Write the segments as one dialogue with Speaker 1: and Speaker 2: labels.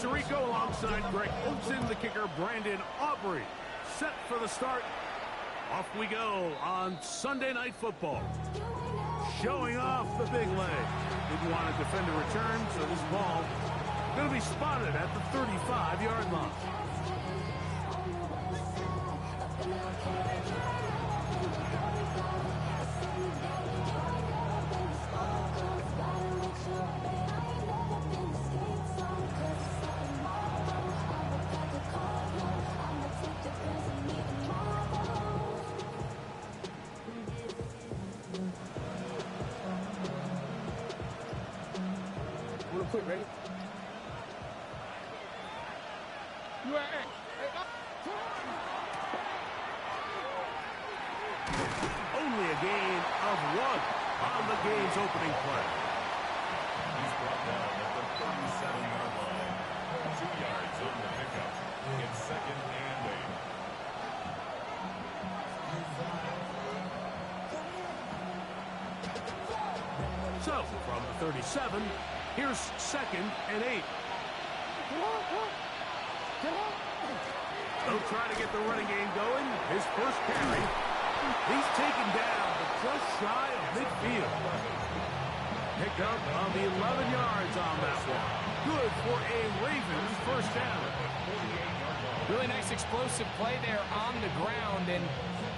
Speaker 1: Tirico alongside Greg Olson, the kicker Brandon Aubrey. Set for the start. Off we go on Sunday Night Football. Showing off the big leg. Didn't want to defend a return, so this ball going to be spotted at the 35-yard line.
Speaker 2: Quick, ready?
Speaker 1: Only a gain of 1 on the game's opening play.
Speaker 3: He's brought down at the 37-yard line. 2 yards on the pickup. It's 2nd and 8.
Speaker 1: So, from the 37, here's 2nd and 8. They'll try to get the running game going. His first carry. He's taken down, but just shy of midfield. Pick up on the 11 yards on that one. Good for a Ravens first down.
Speaker 4: Really nice explosive play there on the ground. And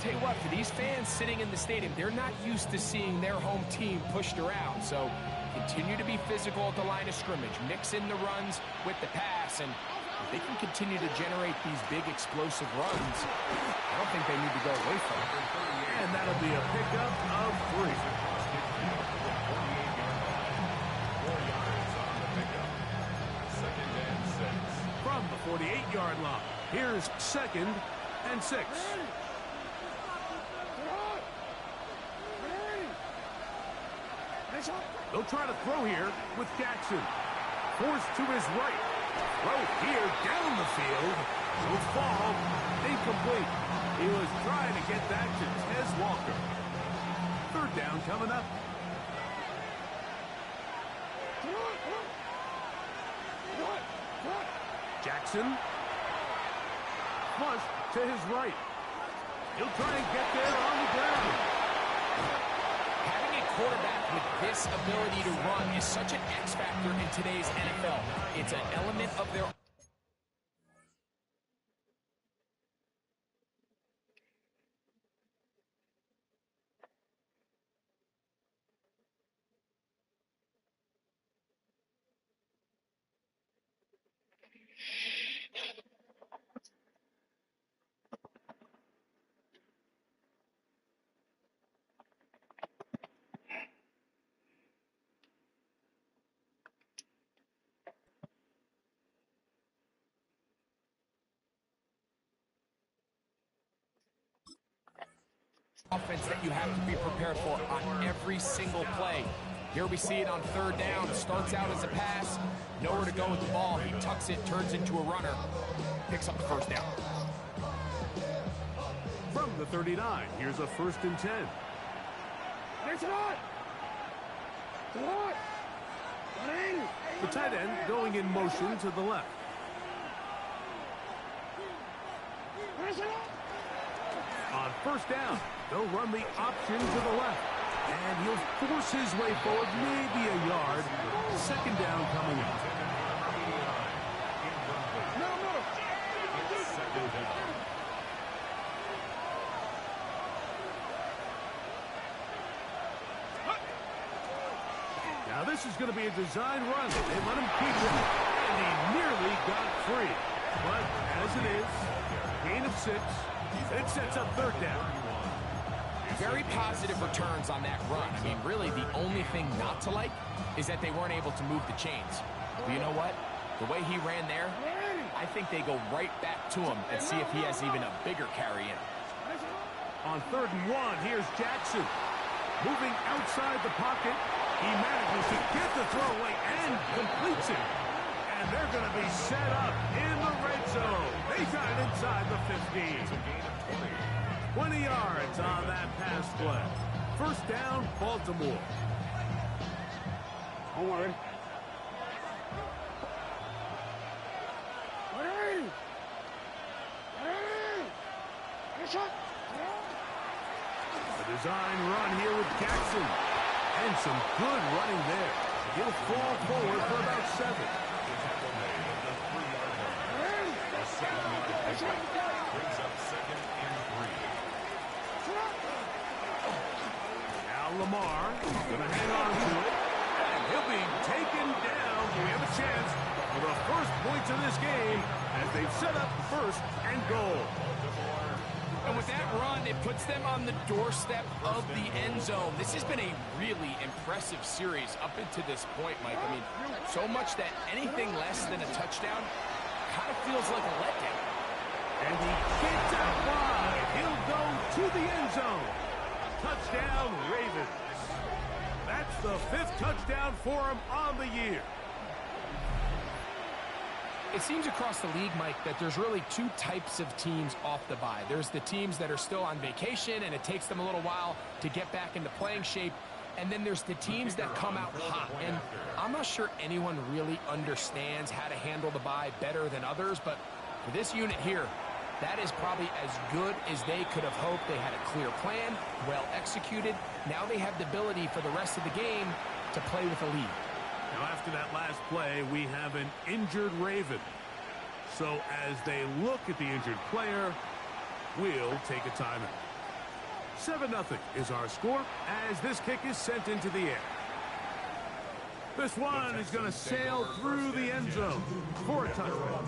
Speaker 4: tell you what, for these fans sitting in the stadium, they're not used to seeing their home team pushed around. So continue to be physical at the line of scrimmage. Mix in the runs with the pass. And if they can continue to generate these big explosive runs, I don't think they need to go away from it.
Speaker 1: And that'll be a pickup of 3.
Speaker 3: 4 yards on the pickup. 2nd and 6.
Speaker 1: From the 48-yard line, here's 2nd and 6. They'll try to throw here with Jackson. Forced to his right. Throw here down the field. Will fall. Incomplete. He was trying to get that to Tez Walker. 3rd down coming up. Jackson. Flush to his right. He'll try and get there on the ground.
Speaker 4: Having a quarterback with this ability to run is such an X factor in today's NFL. It's an element of their offense that you have to be prepared for on every single play. Here we see it on 3rd down. Starts out as a pass. Nowhere to go with the ball. He tucks it, turns into a runner. Picks up the 1st down.
Speaker 1: From the 39, here's a 1st and 10. The tight end going in motion to the left. On 1st down, they'll run the option to the left. And he'll force his way forward, maybe a yard. 2nd down coming up. Now this is going to be a design run. They let him keep it, and he nearly got free. But as it is, gain of 6. It sets up 3rd down.
Speaker 4: Very positive returns on that run. I mean, really, the only thing not to like is that they weren't able to move the chains. But you know what? The way he ran there, I think they go right back to him and see if he has even a bigger carry in.
Speaker 1: On 3rd and 1, here's Jackson. Moving outside the pocket, he manages to get the throwaway and completes it. And they're going to be set up in the red zone. They got it inside the 15. 20 yards on that pass play. 1st down, Baltimore.
Speaker 2: One more, ready?
Speaker 1: The design run here with Jackson. And some good running there. He'll fall forward for about 7.
Speaker 3: Brings up second and 3.
Speaker 1: Now Lamar going to hang on to it. And he'll be taken down. We have a chance for the first points of this game as they've set up first and goal.
Speaker 4: And with that run, it puts them on the doorstep of the end zone. This has been a really impressive series up into this point, Mike. I mean, so much that anything less than a touchdown kind of feels like a letdown.
Speaker 1: And he gets out wide. He'll go to the end zone. Touchdown, Ravens. That's the 5th touchdown for him on the year.
Speaker 4: It seems across the league, Mike, that there's really 2 types of teams off the bye. There's the teams that are still on vacation, and it takes them a little while to get back into playing shape. And then there's the teams that come out hot. And I'm not sure anyone really understands how to handle the bye better than others, but for this unit here, that is probably as good as they could have hoped. They had a clear plan, well executed. Now they have the ability for the rest of the game to play with a lead.
Speaker 1: Now, after that last play, we have an injured Raven. So as they look at the injured player, we'll take a timeout. 7-0 is our score as this kick is sent into the air. This one is going to sail through the end zone for a touchdown.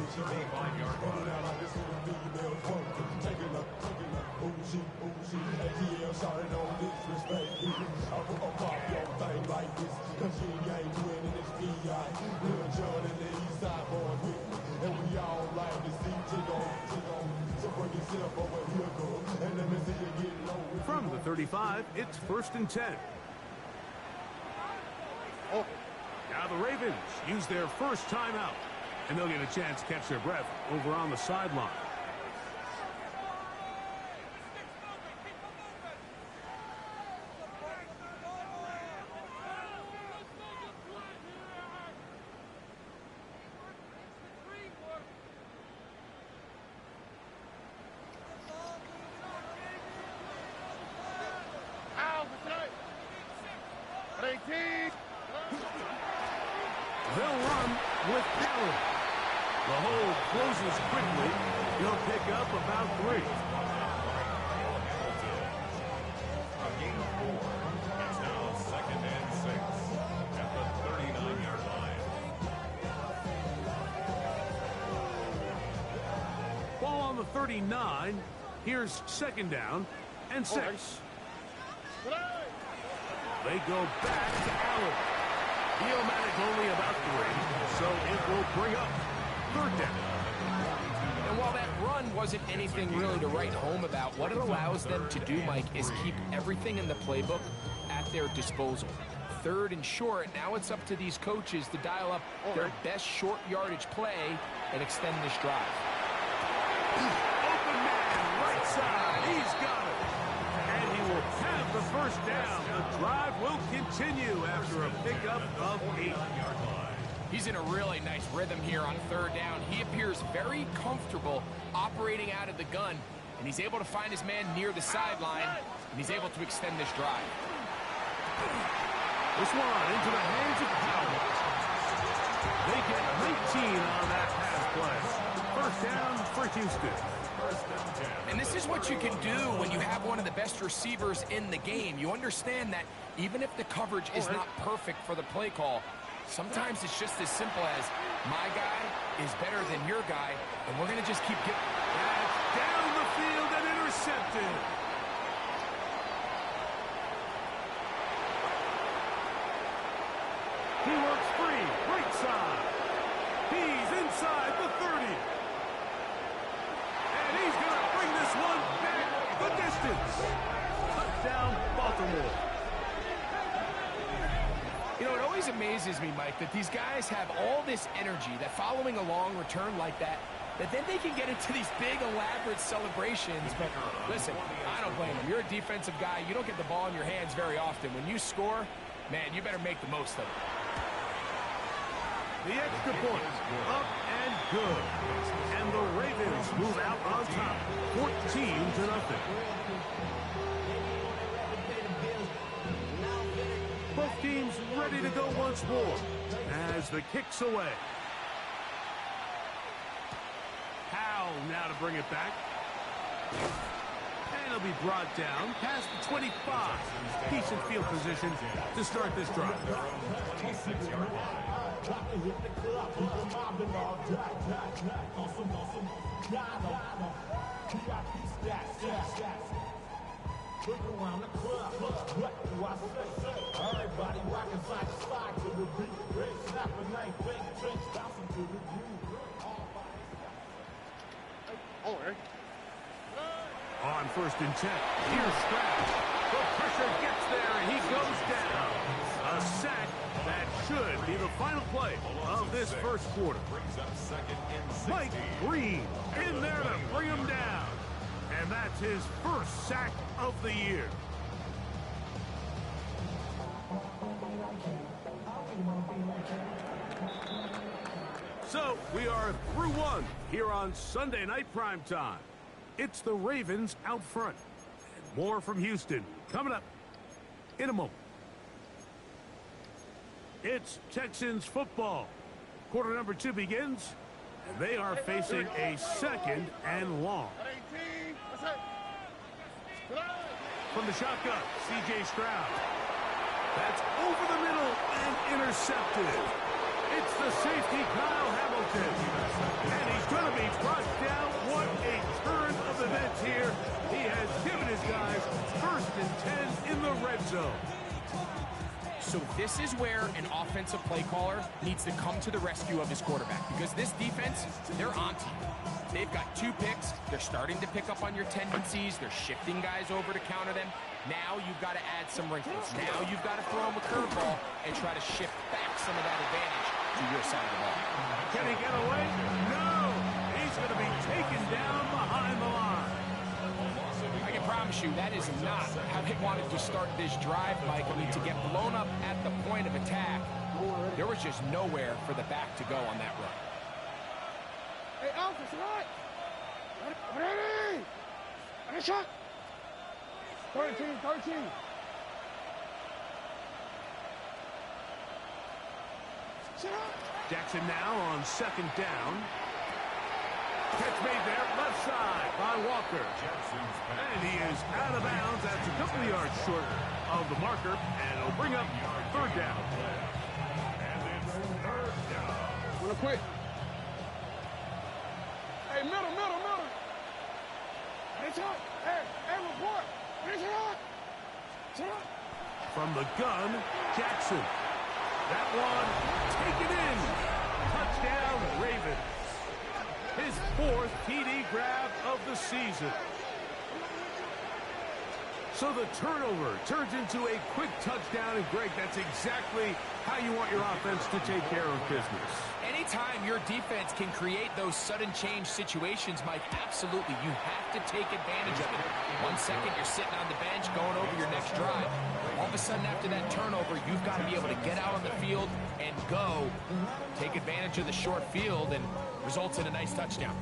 Speaker 1: From the 35, it's 1st and 10. Now the Ravens use their first timeout, and they'll get a chance to catch their breath over on the sideline. They'll run with power. The hole closes quickly. He'll pick up about 3.
Speaker 3: A gain of 4. It's now 2nd and 6 at the 39-yard line.
Speaker 1: Ball on the 39. Here's 2nd down and 6. They go back to Allen. He'll manage only about 3, so it will bring up 3rd down.
Speaker 4: And while that run wasn't anything really to write home about, what it allows them to do, Mike, is keep everything in the playbook at their disposal. 3rd and short, now it's up to these coaches to dial up their best short yardage play and extend this drive.
Speaker 1: Open man, right side, he's got it. And he will have the 1st down. The drive will continue after a pickup of 8.
Speaker 4: He's in a really nice rhythm here on 3rd down. He appears very comfortable operating out of the gun, and he's able to find his man near the sideline, and he's able to extend this drive.
Speaker 1: This one into the hands of Powell. They get 19 on that pass play. 1st down for Houston.
Speaker 4: And this is what you can do when you have one of the best receivers in the game. You understand that even if the coverage is not perfect for the play call, sometimes it's just as simple as my guy is better than your guy, and we're going to just keep getting...
Speaker 1: That's down the field and intercepted. He works free, right side. He's inside the 30. And he's going to bring this one back the distance. Touchdown, Baltimore.
Speaker 4: You know, it always amazes me, Mike, that these guys have all this energy, that following a long return like that then they can get into these big, elaborate celebrations. But listen, I don't blame them. You're a defensive guy. You don't get the ball in your hands very often. When you score, man, you better make the most of it.
Speaker 1: The extra point, up and good. And the Ravens move out on top, 14-0. Both teams ready to go once more as the kick's away. Powell now to bring it back. And it'll be brought down past the 25. Decent field position to start this drive.
Speaker 3: 26-yard line.
Speaker 2: Look around the club, what do I say? Everybody rockin' side to side to the beat. Red snap a night, fake drinks, bouncing to the groove.
Speaker 1: On 1st and 10, here's Stroud. The pressure gets there, and he goes down. A sack that should be the final play of this first quarter.
Speaker 3: Brings up 2nd and 16.
Speaker 1: Mike Green in there to bring him down. And that's his first sack of the year. So we are through one here on Sunday Night Primetime. It's the Ravens out front. And more from Houston coming up in a moment. It's Texans football. Quarter number 2 begins, and they are facing a 2nd and long. From the shotgun, C.J. Stroud. That's over the middle and intercepted. It's the safety, Kyle Hamilton. And he's going to be brought down. What a turn of events here. He has given his guys 1st and 10 in the red zone.
Speaker 4: So this is where an offensive play caller needs to come to the rescue of his quarterback, because this defense, they're on to you. They've got 2 picks. They're starting to pick up on your tendencies. They're shifting guys over to counter them. Now you've got to add some wrinkles. Now you've got to throw him a curveball and try to shift back some of that advantage to your side of the ball.
Speaker 1: Can he get away? No! He's going to be taken down behind the line.
Speaker 4: I can promise you that is not how they wanted to start this drive, Mike. I mean, to get blown up at the point of attack, there was just nowhere for the back to go on that run.
Speaker 5: Hey, Alpha, right? Ready? Ready, shot. 13.
Speaker 1: Jackson now on 2nd down. Catch made there, left side by Walker. And he is out of bounds. That's a couple of yards short of the marker, and it'll bring up 3rd down.
Speaker 3: And it's 3rd down.
Speaker 5: Wanna quit? Hey, middle. Hey, shot. Hey, report. Hey, shot.
Speaker 1: From the gun, Jackson. That one taken in. Touchdown, Ravens. His 4th TD grab of the season. So the turnover turns into a quick touchdown, and Greg, that's exactly how you want your offense to take care of business.
Speaker 4: Anytime your defense can create those sudden change situations, Mike, absolutely, you have to take advantage of it. 1 second, you're sitting on the bench going over your next drive. All of a sudden, after that turnover, you've got to be able to get out on the field and go. Take advantage of the short field, and results in a nice touchdown.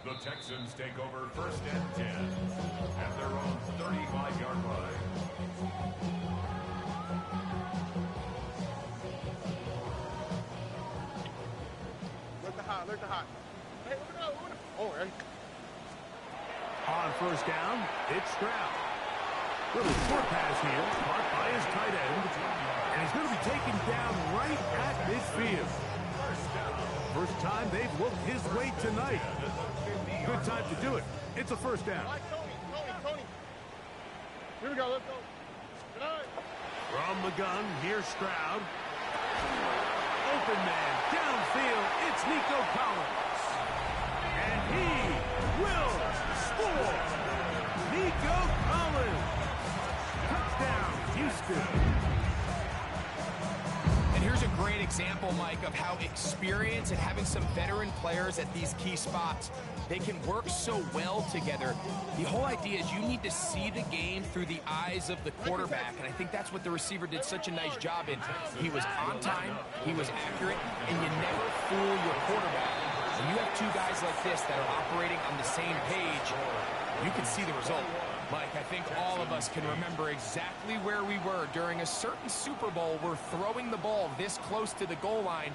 Speaker 3: The Texans take over 1st and 10 at their own 35-yard line.
Speaker 5: Look the hot. Hey, look. Oh, hey.
Speaker 1: On 1st down, it's Stroud. Little short pass here, caught by his tight end. And he's going to be taken down right at midfield. First time they've looked his way tonight. Good time to do it. It's a 1st down.
Speaker 5: Tony. Here we go, let's go. Good night.
Speaker 1: From the gun, here's Stroud. Open man, downfield, it's Nico Collins. And he will score. Nico Collins. Touchdown, Houston.
Speaker 4: And here's a great example, Mike, of how experience and having some veteran players at these key spots, they can work so well together. The whole idea is you need to see the game through the eyes of the quarterback, and I think that's what the receiver did such a nice job in. He was on time, he was accurate, and you never fool your quarterback. When you have two guys like this that are operating on the same page, you can see the result. Mike, I think all of us can remember exactly where we were during a certain Super Bowl where throwing the ball this close to the goal line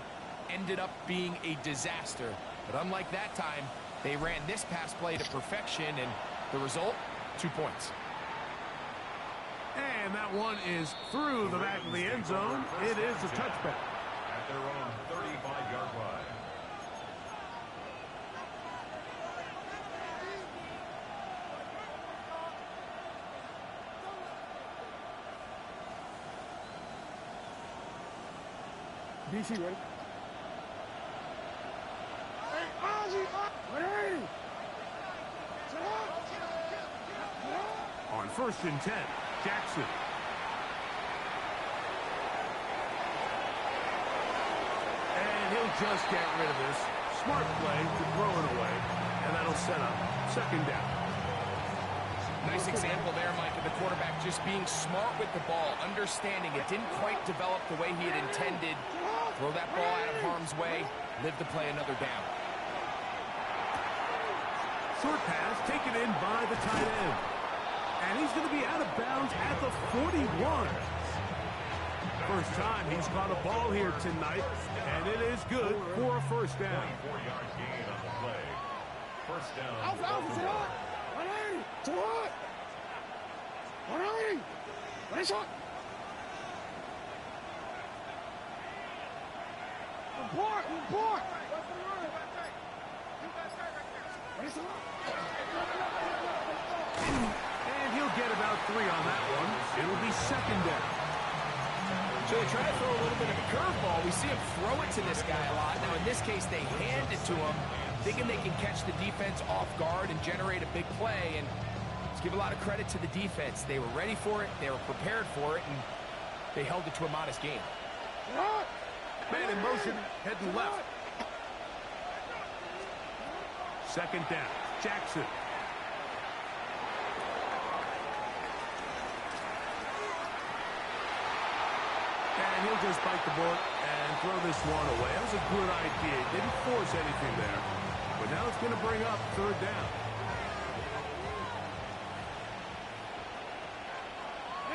Speaker 4: ended up being a disaster. But unlike that time, they ran this pass play to perfection, and the result, 2 points.
Speaker 1: And that one is through the back of the end zone. It is a touchback.
Speaker 3: At their own 35-yard line.
Speaker 5: DC, ready? Hey, Ozzy! Ready!
Speaker 1: On 1st and 10, Jackson. And he'll just get rid of this. Smart play to throw it away, and that'll set up 2nd down.
Speaker 4: Nice example there, Mike, of the quarterback just being smart with the ball, understanding it didn't quite develop the way he had intended. Throw that ball out of harm's way, live to play another down.
Speaker 1: Short pass taken in by the tight end. And he's going to be out of bounds at the 41. First time he's caught a ball here tonight, and it is good for a 1st down.
Speaker 3: 4-yard gain on the play. 1st down.
Speaker 5: Alpha, 180! 200! 180! Ready, shot! Report! Report! Ready, shot!
Speaker 1: And he'll get about 3 on that one. It'll be 2nd down.
Speaker 4: So they try to throw a little bit of a curveball. We see him throw it to this guy a lot. Now, in this case, they hand it to him, thinking they can catch the defense off guard and generate a big play. And let's give a lot of credit to the defense. They were ready for it, they were prepared for it, and they held it to a modest game.
Speaker 1: Man in motion, heading left. 2nd down, Jackson. And he'll just bite the bullet and throw this one away. That was a good idea. Didn't force anything there. But now it's going to bring up 3rd down.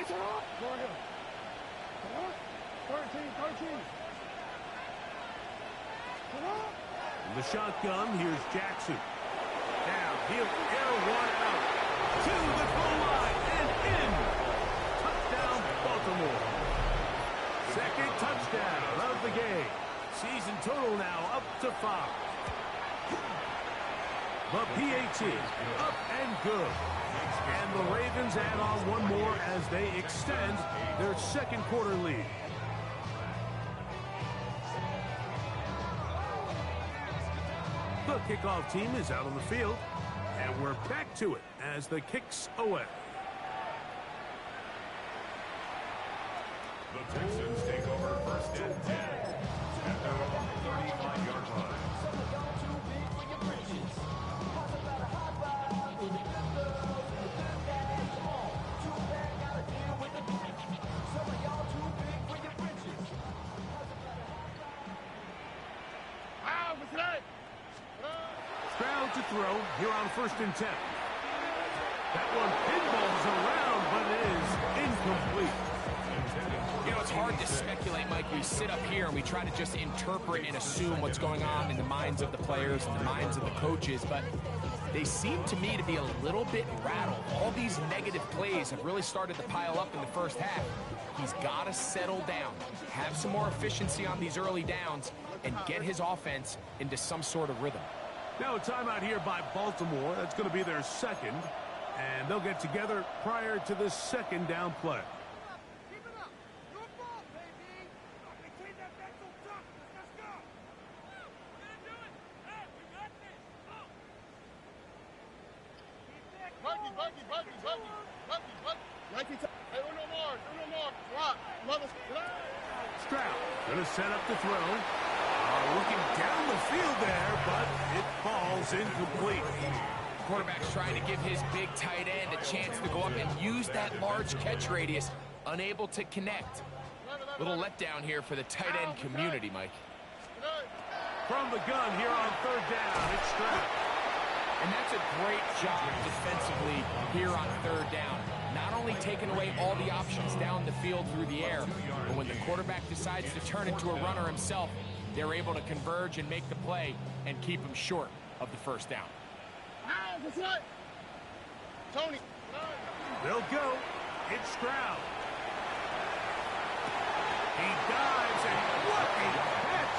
Speaker 5: It's up! Go ahead. 13.
Speaker 1: The shotgun, here's Jackson. Now he'll air one out to the goal line and in. Touchdown, Baltimore. 2nd touchdown of the game. Season total now up to 5. The PAT up and good. And the Ravens add on one more as they extend their 2nd quarter lead. The kickoff team is out on the field, and we're back to it as the kick's away.
Speaker 3: The Texans take over 1st and 10 at their own 35-yard line.
Speaker 1: Stroud to throw here on 1st and 10. That one pinballs around, but it is incomplete.
Speaker 4: You know, it's hard to speculate, Mike. We sit up here and we try to just interpret and assume what's going on in the minds of the players and the minds of the coaches, but they seem to me to be a little bit rattled. All these negative plays have really started to pile up in the 1st half. He's got to settle down, have some more efficiency on these early downs, and get his offense into some sort of rhythm.
Speaker 1: Now a timeout here by Baltimore. That's going to be their 2nd, and they'll get together prior to the 2nd down play.
Speaker 5: Buggy. Hey, Uno more. Rock, mother.
Speaker 1: Stroud going to set up the throw. Looking down the field there, but it falls incomplete.
Speaker 4: Quarterback's trying to give his big tight end a chance to go up and use that large catch radius. Unable to connect. Little letdown here for the tight end community, Mike.
Speaker 1: From the gun here on third down, it's Stroud.
Speaker 4: And that's a great job defensively here on third down. Not only taking away all the options down the field through the air, but when the quarterback decides to turn into a runner himself, they're able to converge and make the play and keep him short of the first down.
Speaker 5: Tony.
Speaker 1: They'll go. It's Stroud. He dives, and what a catch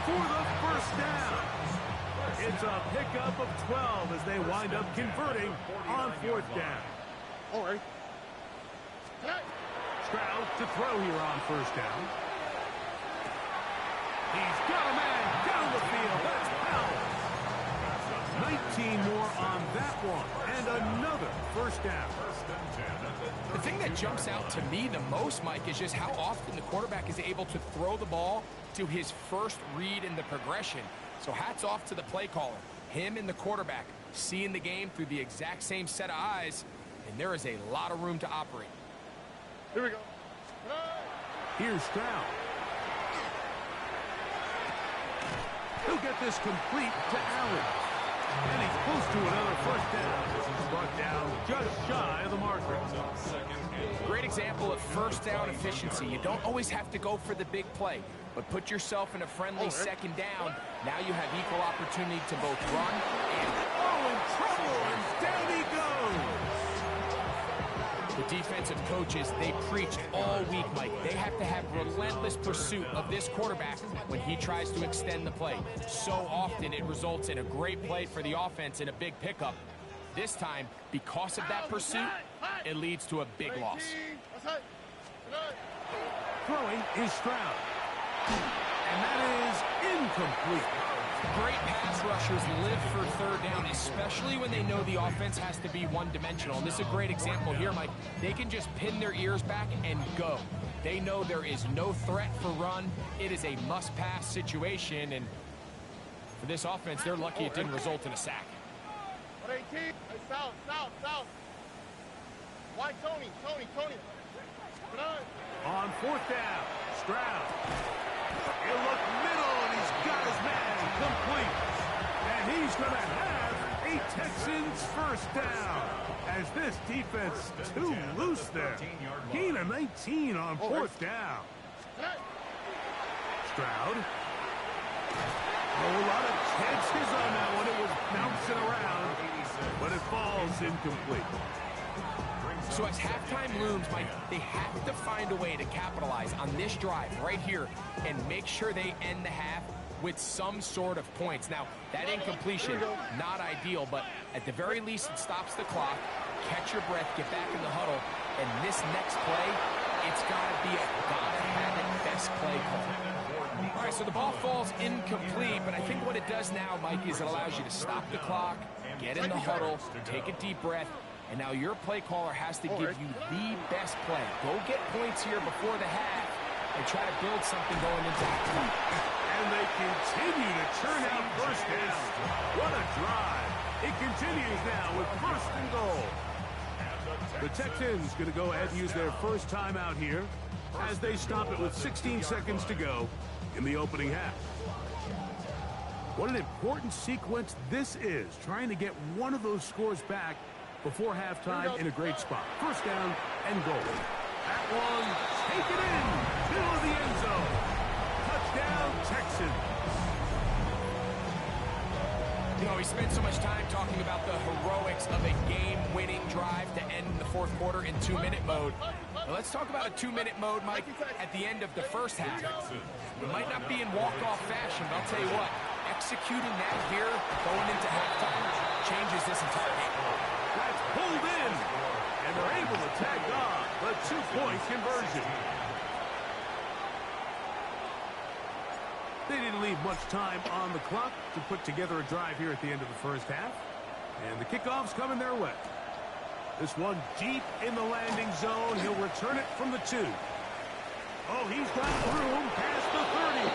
Speaker 1: for the first down. It's a pickup of 12 as they wind up converting on fourth down.
Speaker 5: All right.
Speaker 1: Stroud to throw here on first down. He's got a man down the field. That's Powell. 19 more on that one, and another first down.
Speaker 4: The thing that jumps out to me the most, Mike, is just how often the quarterback is able to throw the ball to his first read in the progression. So hats off to the play caller. Him and the quarterback seeing the game through the exact same set of eyes, and there is a lot of room to operate.
Speaker 5: Here we go.
Speaker 1: Here's Stroud. He'll get this complete to Allen. And he's close to another first down. Brought down just shy of the marker.
Speaker 4: Great example of first down efficiency. You don't always have to go for the big play, but put yourself in a friendly second down. Now you have equal opportunity to both run and...
Speaker 1: Oh, in trouble, and down he goes.
Speaker 4: The defensive coaches, they preach all week, Mike. They have to have relentless pursuit of this quarterback when he tries to extend the play. So often it results in a great play for the offense and a big pickup. This time, because of that pursuit, it leads to a big loss.
Speaker 1: Throwing is Stroud. And that is incomplete.
Speaker 4: Great pass rushers live for third down, especially when they know the offense has to be one-dimensional. And this is a great example here, Mike. They can just pin their ears back and go. They know there is no threat for run. It is a must-pass situation, and for this offense, they're lucky it didn't result in a sack.
Speaker 5: 18. Hey, south. Why Tony?
Speaker 1: On fourth down, Stroud. He'll look middle, and he's got his man complete. And he's going to have a Texans first down. As this defense too loose there. Gain of 19 on fourth down. Stroud. A lot of chances on that one. It was bouncing around, but it falls incomplete.
Speaker 4: So as halftime looms, Mike, they have to find a way to capitalize on this drive right here and make sure they end the half with some sort of points. Now, that incompletion, not ideal, but at the very least, it stops the clock. Catch your breath, get back in the huddle, and this next play, it's got to be a gotta-have-it best play call. All right, so the ball falls incomplete, but I think what it does now, Mike, is it allows you to stop the clock, get in the huddle, take a deep breath, and now your play caller has to give you the best play. Go get points here before the half and try to build something going into halftime.
Speaker 1: And they continue to churn out first down. What a drive. It continues now with first and goal. The Texans going to go ahead and use their first timeout here as they stop it with 16 seconds to go in the opening half. What an important sequence this is, trying to get one of those scores back before halftime in a great spot. First down and goal. That one, take it in, middle of the end zone. Touchdown, Texans.
Speaker 4: You know, we spent so much time talking about the heroics of a game-winning drive to end the fourth quarter in 2-minute mode. Now let's talk about a 2-minute mode, Mike, at the end of the first half. It might not be in walk-off fashion, but I'll tell you what, executing that here going into halftime changes this entire game.
Speaker 1: That's pulled in, and they're able to tag on the 2-point conversion. They didn't leave much time on the clock to put together a drive here at the end of the first half. And the kickoff's coming their way. This one deep in the landing zone. He'll return it from the 2. Oh, he's got room past the 30.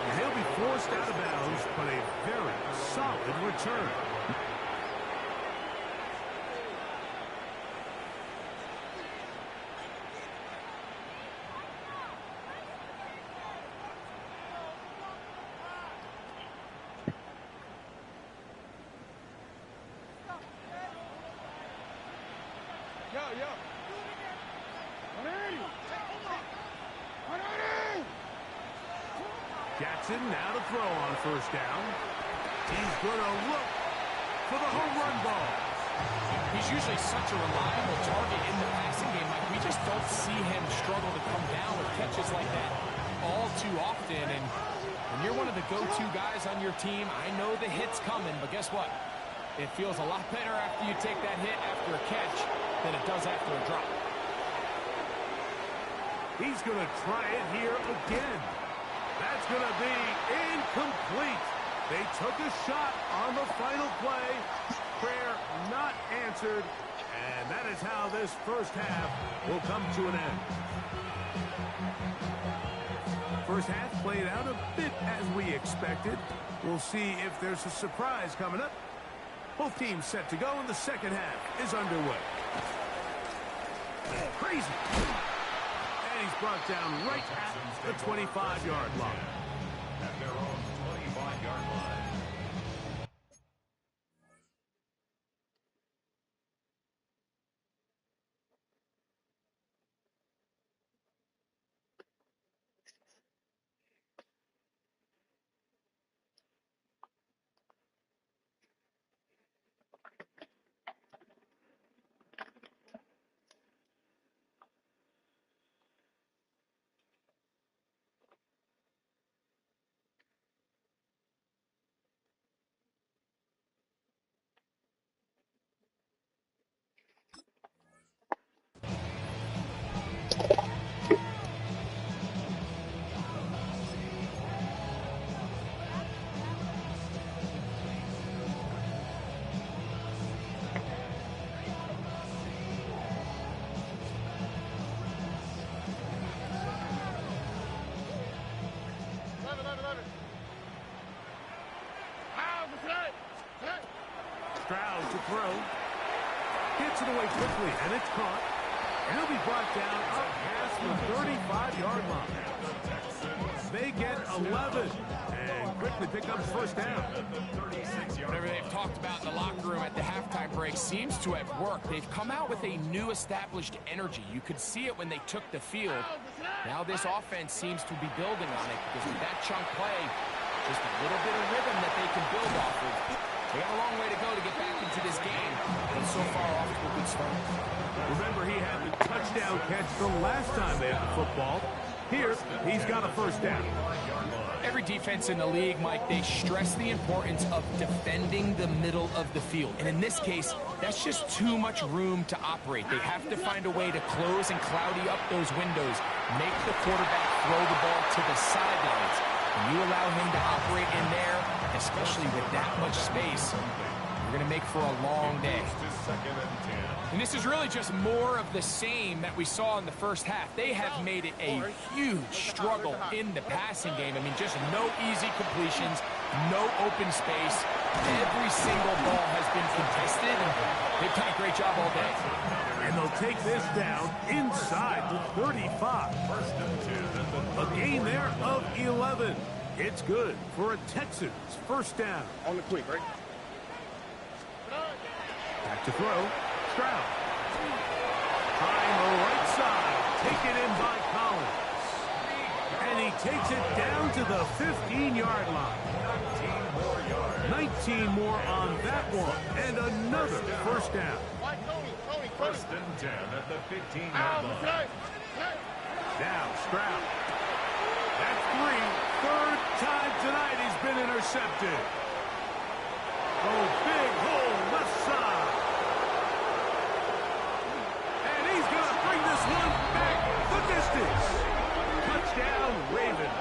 Speaker 1: And he'll be forced out of bounds, but a very solid return.
Speaker 5: Yo. 180. 180.
Speaker 1: Jackson now to throw on first down. He's going to look for the home run ball.
Speaker 4: He's usually such a reliable target in the passing game. Like, we just don't see him struggle to come down with catches like that all too often. And when you're one of the go-to guys on your team, I know the hit's coming, but guess what? It feels a lot better after you take that hit after a catch than it does after a drop.
Speaker 1: He's going to try it here again. That's going to be incomplete. They took a shot on the final play. Prayer not answered. And that is how this first half will come to an end. First half played out a bit as we expected. We'll see if there's a surprise coming up. Both teams set to go, and the second half is underway. Crazy. And he's brought down right at the 25-yard line.
Speaker 3: At their own 25-yard line.
Speaker 1: Stroud to throw. Gets it away quickly, and it's caught. And he'll be brought down up past the 35-yard line. They get 11 and quickly pick up first down.
Speaker 4: Whatever they've talked about in the locker room at the halftime break seems to have worked. They've come out with a new established energy. You could see it when they took the field. Now this offense seems to be building on it because with that chunk play, just a little bit of rhythm that they can build off of. They got a long way to go to get back into this game, and so far off to a good start.
Speaker 1: Remember, he had the touchdown catch the last time they had the football. Here, he's got a first down.
Speaker 4: Every defense in the league, Mike, they stress the importance of defending the middle of the field. And in this case, that's just too much room to operate. They have to find a way to close and cloudy up those windows, make the quarterback throw the ball to the sidelines. When you allow him to operate in there, especially with that much space, you're going to make for a long day. And this is really just more of the same that we saw in the first half. They have made it a huge struggle in the passing game. I mean, just no easy completions, no open space. Every single ball has been contested, and they've done a great job all day.
Speaker 1: And they'll take this down inside the 35. A gain there of 11. It's good for a Texans first down.
Speaker 5: On the quick, right?
Speaker 1: Back to throw. Stroud. Trying the right side. Taken in by Collins. And he takes it down to the 15-yard line. 19 more on that one. And another first down.
Speaker 5: Tony.
Speaker 3: First and 10 at the 15-yard line.
Speaker 1: Now Stroud. That's three. Third time tonight he's been intercepted. Oh, big hole left side. And he's going to bring this one back the distance. Touchdown, Ravens.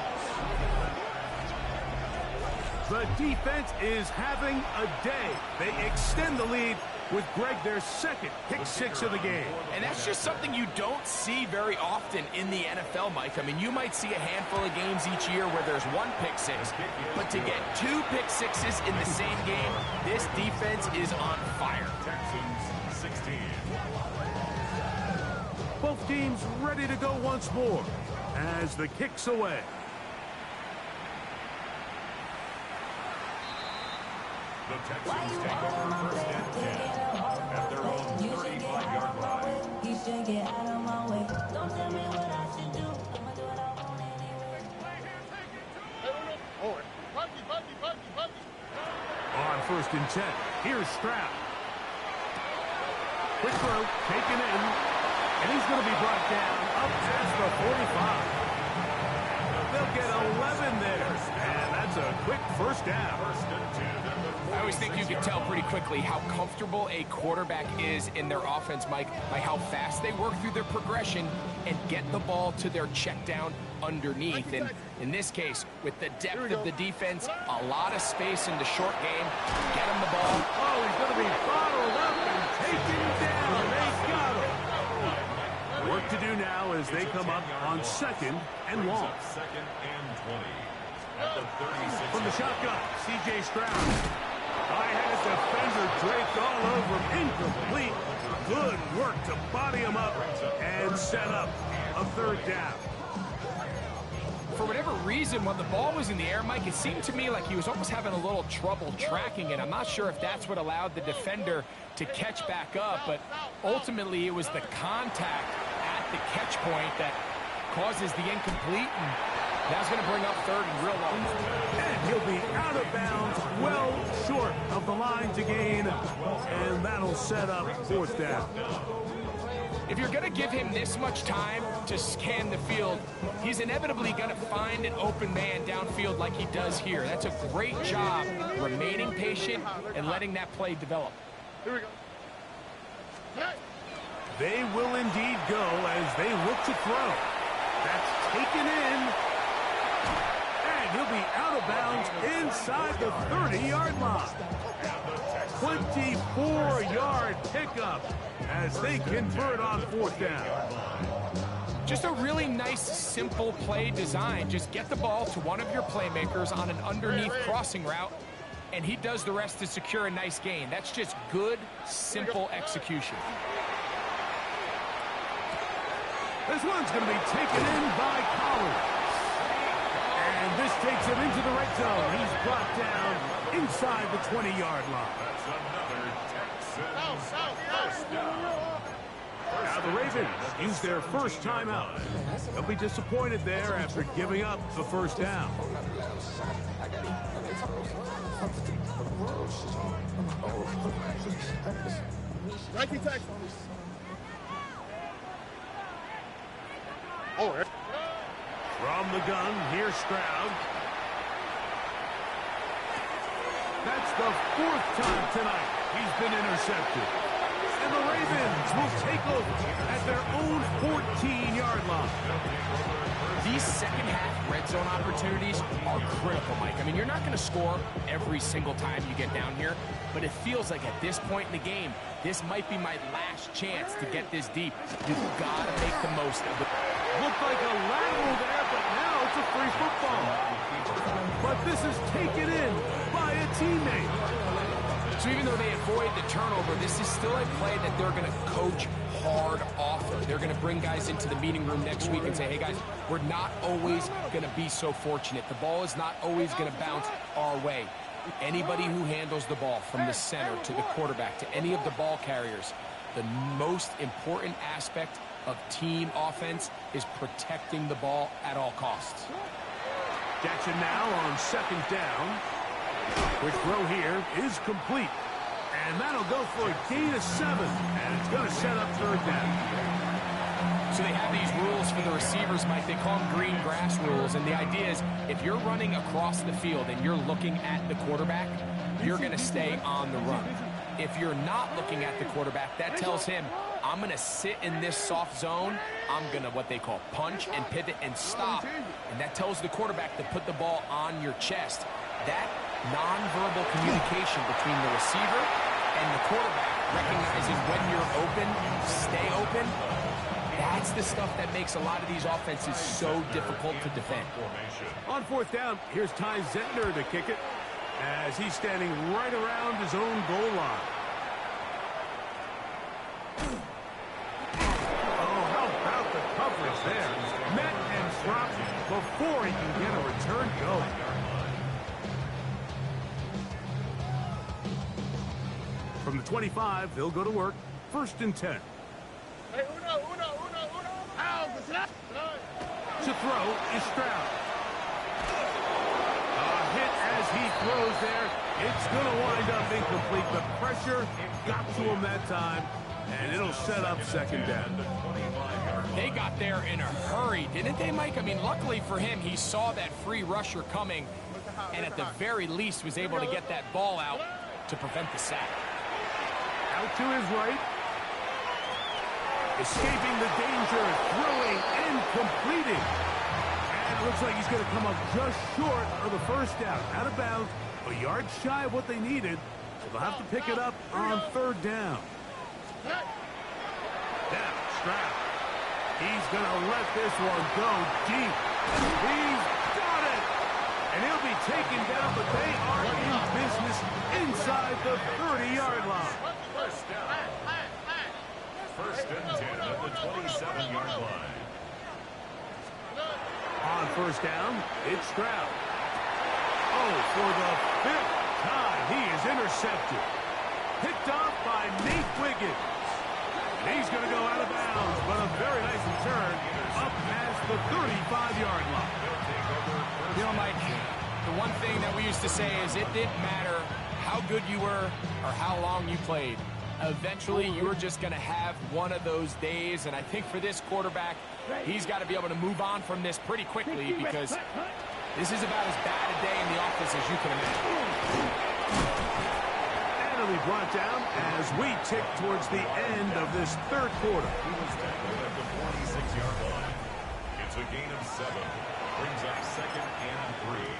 Speaker 1: The The defense is having a day. They extend the lead with Greg their second pick six of the game.
Speaker 4: And that's just something you don't see very often in the NFL, Mike. I mean, you might see a handful of games each year where there's one pick six, but to get two pick sixes in the same game, this defense is on fire.
Speaker 3: Texans 16.
Speaker 1: Both teams ready to go once more as the kick's away.
Speaker 3: The Texans take over first and 10 at their own 35-yard line.
Speaker 6: You should get out of my way. Don't tell me what I should do. I'ma do what I want anyway.
Speaker 5: Oh, Bucky.
Speaker 1: On first and 10, here's Stroud. Quick throw, taken in, and he's going to be brought down up past the 45. They'll get 11 there, and that's a quick first down.
Speaker 3: First and 10 at the
Speaker 4: I always think you can tell pretty quickly how comfortable a quarterback is in their offense, Mike, by how fast they work through their progression and get the ball to their check down underneath. And in this case, with the depth of the defense, a lot of space in the short game, get him the ball.
Speaker 1: Oh, he's going to be bottled up and taken down. They got him. Work to do now as they come up on second and long.
Speaker 3: second and 20 at the 36.
Speaker 1: From the shotgun, C.J. Stroud. I had a defender draped all over him. Incomplete. Good work to body him up and set up a third down.
Speaker 4: For whatever reason, when the ball was in the air, Mike, it seemed to me like he was almost having a little trouble tracking it. I'm not sure if that's what allowed the defender to catch back up, but ultimately it was the contact at the catch point that causes the incomplete, and that's going to bring up third and real long.
Speaker 1: And he'll be out of bounds, well short of the line to gain, and that'll set up fourth down.
Speaker 4: If you're going to give him this much time to scan the field, he's inevitably going to find an open man downfield like he does here. That's a great job remaining patient and letting that play develop.
Speaker 5: Here we go.
Speaker 1: They will indeed go as they look to throw. That's taken in. And he'll be out of bounds inside the 30-yard line. 24-yard pickup as they convert on fourth down.
Speaker 4: Just a really nice, simple play design. Just get the ball to one of your playmakers on an underneath crossing route, and he does the rest to secure a nice gain. That's just good, simple execution.
Speaker 1: This one's going to be taken in by Collins. And this takes him into the red zone. He's brought down inside the 20-yard line.
Speaker 3: That's another Texans first down.
Speaker 1: Now the Ravens use their first timeout. They'll be disappointed there after giving up the first down.
Speaker 5: Nike Texans. Oh,
Speaker 1: From the gun, here's Stroud. That's the fourth time tonight he's been intercepted. And the Ravens will take over at their own 14-yard line.
Speaker 4: These second-half red zone opportunities are critical, Mike. I mean, you're not going to score every single time you get down here, but it feels like at this point in the game, this might be my last chance to get this deep. You've got to make the most of it.
Speaker 1: Looked like a lateral there, but now it's a free football. But this is taken in by a teammate.
Speaker 4: So even though they avoid the turnover, this is still a play that they're going to coach hard off of. They're going to bring guys into the meeting room next week and say, hey, guys, we're not always going to be so fortunate. The ball is not always going to bounce our way. Anybody who handles the ball from the center to the quarterback to any of the ball carriers, the most important aspect of team offense is protecting the ball at all costs.
Speaker 1: Jackson now on second down. Quick throw here is complete. And that'll go for a gain of 7. And it's going to set up third down.
Speaker 4: So they have these rules for the receivers, Mike. They call them green grass rules. And the idea is if you're running across the field and you're looking at the quarterback, you're going to stay on the run. If you're not looking at the quarterback, that tells him, I'm going to sit in this soft zone. I'm going to what they call punch and pivot and stop. And that tells the quarterback to put the ball on your chest. that nonverbal communication between the receiver and the quarterback, recognizing when you're open, stay open, that's the stuff that makes a lot of these offenses so difficult to defend.
Speaker 1: On fourth down, here's Ty Zentner to kick it as he's standing right around his own goal line. Oh, how about the coverage there? Met and dropped before he can get a return going. From the 25, they'll go to work. 1st and 10.
Speaker 5: Hey, uno.
Speaker 1: To throw is Stroud. A hit as he throws there. It's going to wind up incomplete. The pressure got to him that time, and it'll set up 2nd down.
Speaker 4: They got there in a hurry, didn't they, Mike? I mean, luckily for him, he saw that free rusher coming, and at the very least was able to get that ball out to prevent the sack.
Speaker 1: Out to his right. Escaping the danger, throwing and completing. And it looks like he's going to come up just short of the 1st down. Out of bounds, a yard shy of what they needed. So they'll have to pick it up on 3rd down. Now, Stroud. He's going to let this one go deep. He's got it. And he'll be taken down, but they are in business inside the 30-yard line.
Speaker 3: 1st and 10 at the 27-yard line.
Speaker 1: On 1st down, it's Stroud. Oh, for the 5th time, he is intercepted. Picked off by Nate Wiggins. And he's going to go out of bounds, but a very nice return up past the 35-yard line.
Speaker 4: You know, Mike, the one thing that we used to say is it didn't matter how good you were or how long you played. Eventually, you're just going to have one of those days, and I think for this quarterback, he's got to be able to move on from this pretty quickly because this is about as bad a day in the office as you can imagine.
Speaker 1: And he'll be brought down as we tick towards the end of this 3rd quarter.
Speaker 3: He was tackled at the 46-yard line. It's a gain of 7. Brings up 2nd and 3.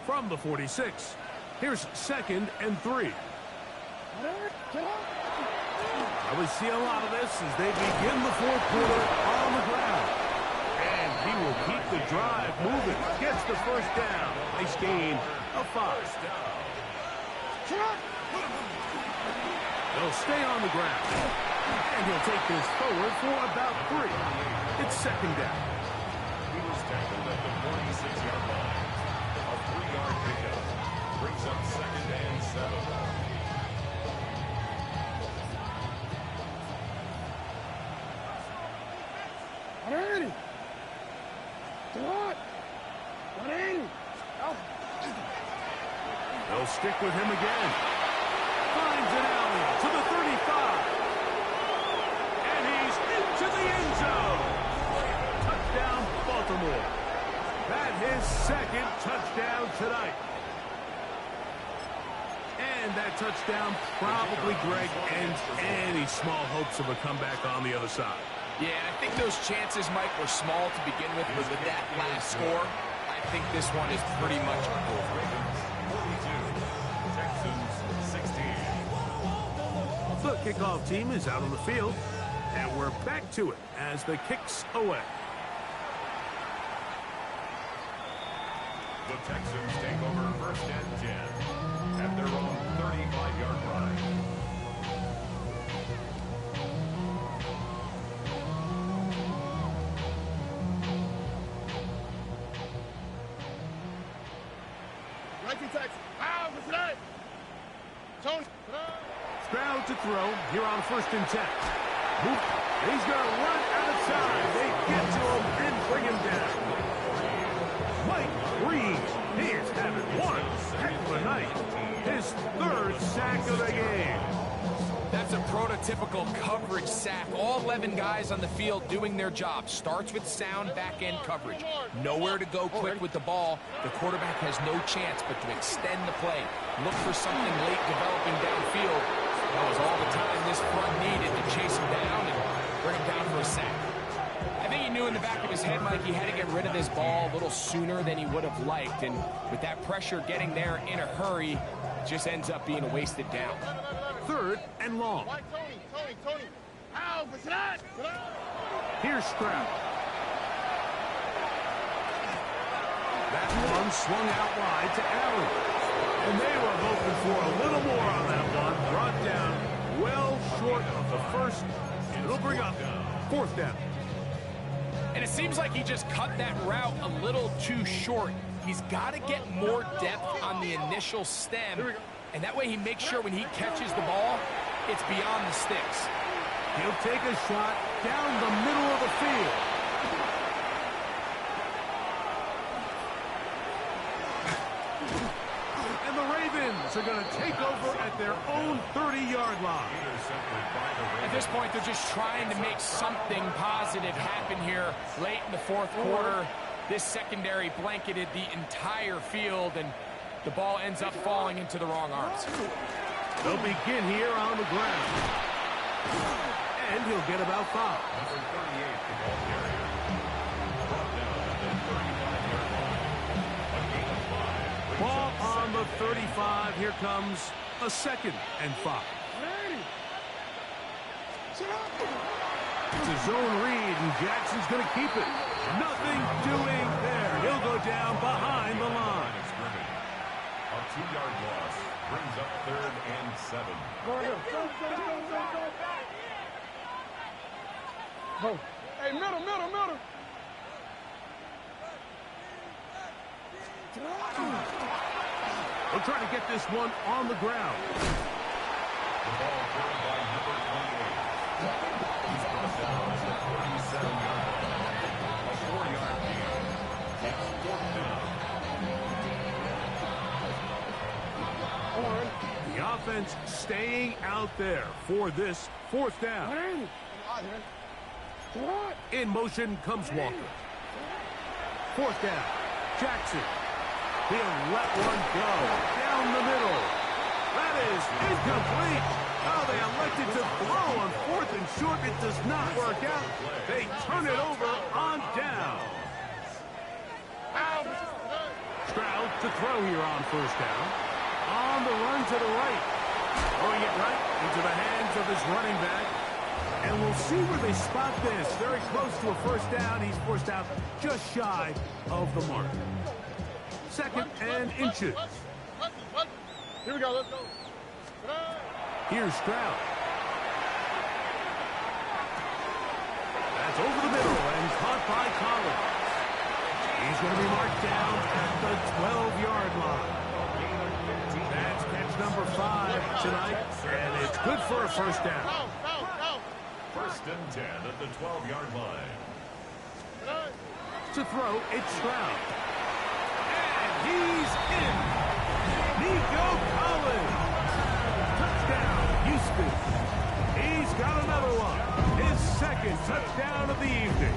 Speaker 1: From the 46, here's 2nd and 3. We see a lot of this as they begin the 4th quarter on the ground. And he will keep the drive moving. Gets the 1st down. Nice gain of 5. They'll stay on the ground. And he'll take this forward for about 3. It's 2nd down.
Speaker 3: He was tackled at the 46-yard line. A 3-yard pickup. Brings up 2nd and 7.
Speaker 1: They'll stick with him again. Finds an alley to the 35. And he's into the end zone. Touchdown, Baltimore. That's his 2nd touchdown tonight. And that touchdown probably, Greg, ends any small hopes of a comeback on the other side.
Speaker 4: Yeah, and I think those chances, Mike, were small to begin with, but with that last score, I think this one is pretty much over.
Speaker 3: 42, Texans 16.
Speaker 1: The kickoff team is out on the field, and we're back to it as the kick's away.
Speaker 3: The Texans take over 1st and 10 at their own 35-yard line.
Speaker 1: Stroud to throw here on 1st and 10. He's going to run out of time. They get to him and bring him down. Mike Reeves, he is having one heck of a night. His 3rd sack of the game.
Speaker 4: That's a prototypical coverage sack. All 11 guys on the field doing their job. Starts with sound back-end coverage. Nowhere to go quick with the ball. The quarterback has no chance but to extend the play. Look for something late developing downfield. That was all the time this front needed to chase him down and bring him down for a sack. I think he knew in the back of his head, Mike, he had to get rid of this ball a little sooner than he would have liked. And with that pressure getting there in a hurry, it just ends up being a wasted down.
Speaker 1: 3rd and long.
Speaker 5: White Tony. Ow, but that.
Speaker 1: Here's Stroud. That one swung out wide to Allen. And they were hoping for a little more on that one. Brought down well short of the first. It'll bring up 4th down.
Speaker 4: And it seems like he just cut that route a little too short. He's got to get more depth on the initial stem. And that way he makes sure when he catches the ball, it's beyond the sticks.
Speaker 1: He'll take a shot down the middle of the field. And the Ravens are going to take over at their own 30-yard line.
Speaker 4: At this point, they're just trying to make something positive happen here late in the 4th quarter. This secondary blanketed the entire field, and the ball ends up falling into the wrong arms.
Speaker 1: They'll begin here on the ground. And he'll get about 5.
Speaker 3: Number 38, the ball carrier. Brought down at the 35-yard line. A gain of 5.
Speaker 1: Ball on the 35. Here comes a 2nd and 5. It's a zone read, and Jackson's going to keep it. Nothing doing there. He'll go down behind the line.
Speaker 3: A 2-yard loss brings up 3rd and 7.
Speaker 5: Go. Hey, middle.
Speaker 1: We'll try to get this one on the ground.
Speaker 3: The ball carried by number 28. He's brought down at the 37-yard line. A 4-yard gain. It's 4th down.
Speaker 1: The offense staying out there for this 4th down. In motion comes Walker. 4th down. Jackson. He'll let one go down the middle. That is incomplete. Oh, they elected to throw on 4th and short. It does not work out. They turn it over on down. Stroud to throw here on 1st down. On the run to the right. Throwing it right into the hands of his running back. And we'll see where they spot this. Very close to a 1st down. He's forced out just shy of the mark. 2nd and inches.
Speaker 5: Here we go, let's go.
Speaker 1: Here's Stroud. That's over the middle and caught by Collins. He's going to be marked down at the 12-yard line. That's catch number 5 tonight, and it's good for a 1st down.
Speaker 3: 1st and 10 at the 12-yard line.
Speaker 1: To throw, it's Stroud. And he's in. Nico Collins. Touchdown, Houston. He's got another one. His 2nd touchdown of the evening.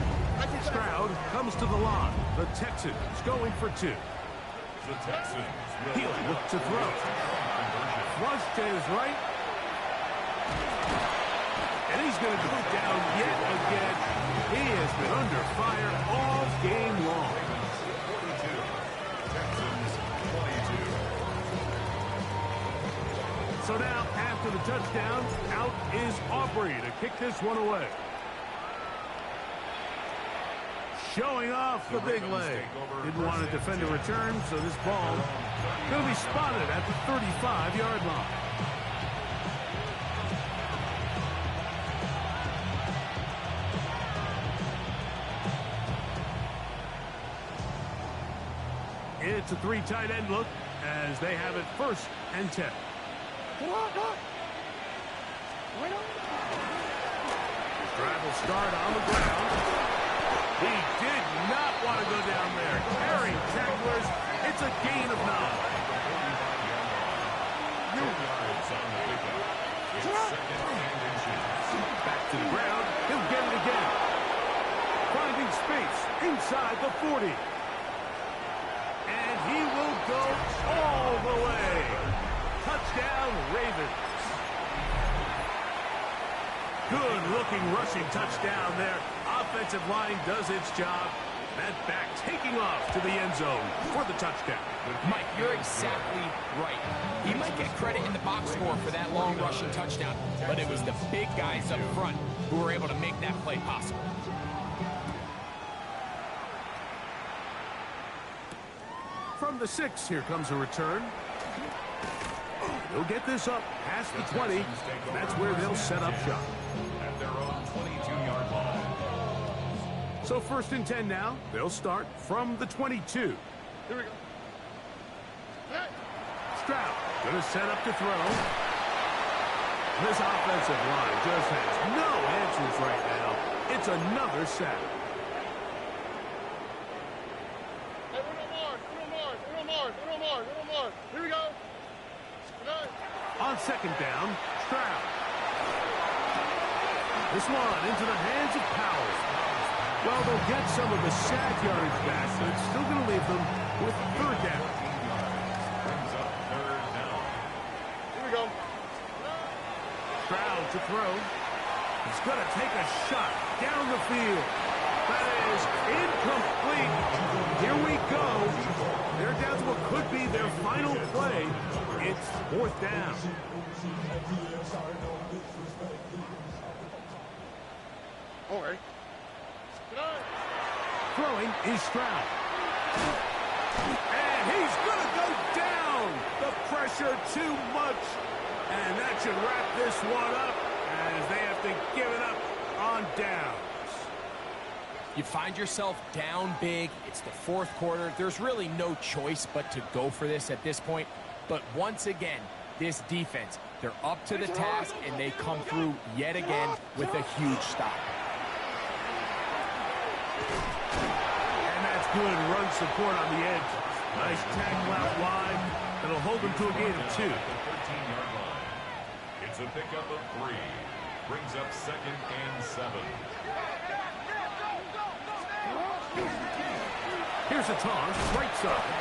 Speaker 1: Stroud comes to the line. The Texans going for 2.
Speaker 3: The Texans will
Speaker 1: He'll look to throw. Flush to his right. And he's going to go down yet again. He has been under fire all game long.
Speaker 3: 42. Texans 22.
Speaker 1: So now, after the touchdown, out is Aubrey to kick this one away. Showing off the big leg. Didn't want to defend a return, so this ball going to be spotted at the 35-yard line. It's a 3 tight end look as they have it 1st and 10. Drive will start on the ground. He did not want to go down there. Carrying tacklers. It's a gain of 9.
Speaker 3: 2 yards on the pickup. It's 2nd and inches.
Speaker 1: Back to the ground. He'll get it again. Finding space inside the 40. And he will go all the way. Touchdown, Ravens. good-looking rushing touchdown there. Offensive line does its job. That back taking off to the end zone for the touchdown.
Speaker 4: Mike, you're exactly right. He might get credit in the box score for that long rushing touchdown, but it was the big guys up front who were able to make that play possible.
Speaker 1: From the 6, here comes a return. They'll get this up past the 20. That's where they'll set up shop.
Speaker 3: At their own 22-yard line.
Speaker 1: So 1st and 10 now. They'll start from the 22.
Speaker 5: Here we go. Hey.
Speaker 1: Stroud going to set up to throw. This offensive line just has no answers right now. It's another sack.
Speaker 5: Hey, little more. Here we go. Hey.
Speaker 1: On 2nd down, Stroud. This one into the hands of Powell. Well, they'll get some of the sack yardage back, but it's still going to leave them with 3rd down.
Speaker 3: Brings up 3rd down.
Speaker 5: Here we go.
Speaker 1: Stroud to throw. He's going to take a shot down the field. That is incomplete. Here we go. They're down to what could be their final play. It's 4th down.
Speaker 5: All right.
Speaker 1: Throwing is Stroud. And he's going to go down. The pressure too much. And that should wrap this one up as they have to give it up on downs.
Speaker 4: You find yourself down big. It's the 4th quarter. There's really no choice but to go for this at this point. But once again, this defense, they're up to the task, and they come through yet again with a huge stop.
Speaker 1: And that's good run support on the edge. Nice tackle out wide. That'll hold them to a gain of 2.
Speaker 3: 13-yard line. It's a pickup of 3. Brings up 2nd and 7.
Speaker 1: Here's a toss, right side.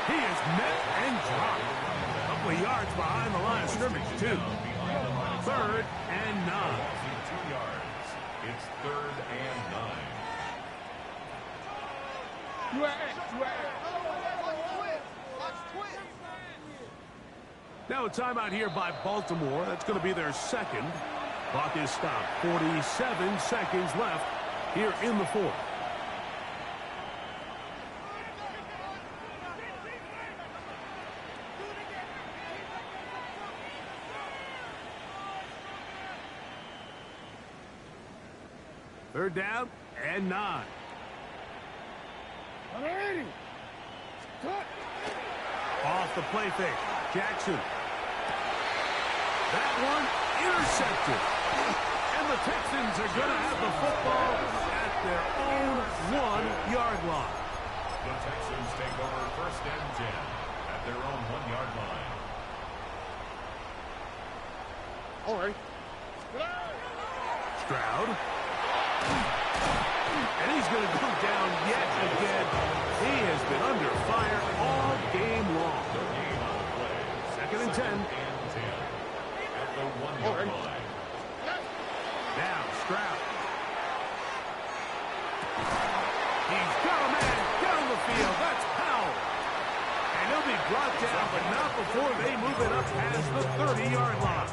Speaker 1: He is met and dropped. A couple of yards behind the line of scrimmage, too. 3rd and 9.
Speaker 3: 2 yards. It's 3rd and 9.
Speaker 1: Now a timeout here by Baltimore. That's going to be their 2nd. Clock is stopped. 47 seconds left here in the 4th. Third down and 9. Off the play fake. Jackson. That one intercepted. And the Texans are going to have the football at their own 1-yard line.
Speaker 3: The Texans take over 1st and 10 at their own 1-yard line.
Speaker 5: All right.
Speaker 1: Stroud. And he's going to go down yet again. He has been under fire all game long. 2nd and 10.
Speaker 3: At the 1-yard line.
Speaker 1: Now Stroud. He's got a man down the field. That's Powell. And he'll be brought down, but not before they move it up past the 30-yard line.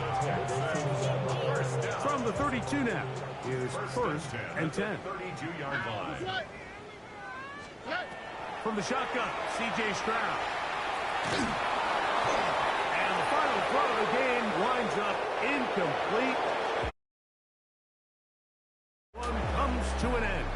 Speaker 1: From the 32 now is 1st and 10.
Speaker 3: 32-yard line.
Speaker 1: From the shotgun, C.J. Stroud. And the final throw of the game winds up incomplete. One comes to an end.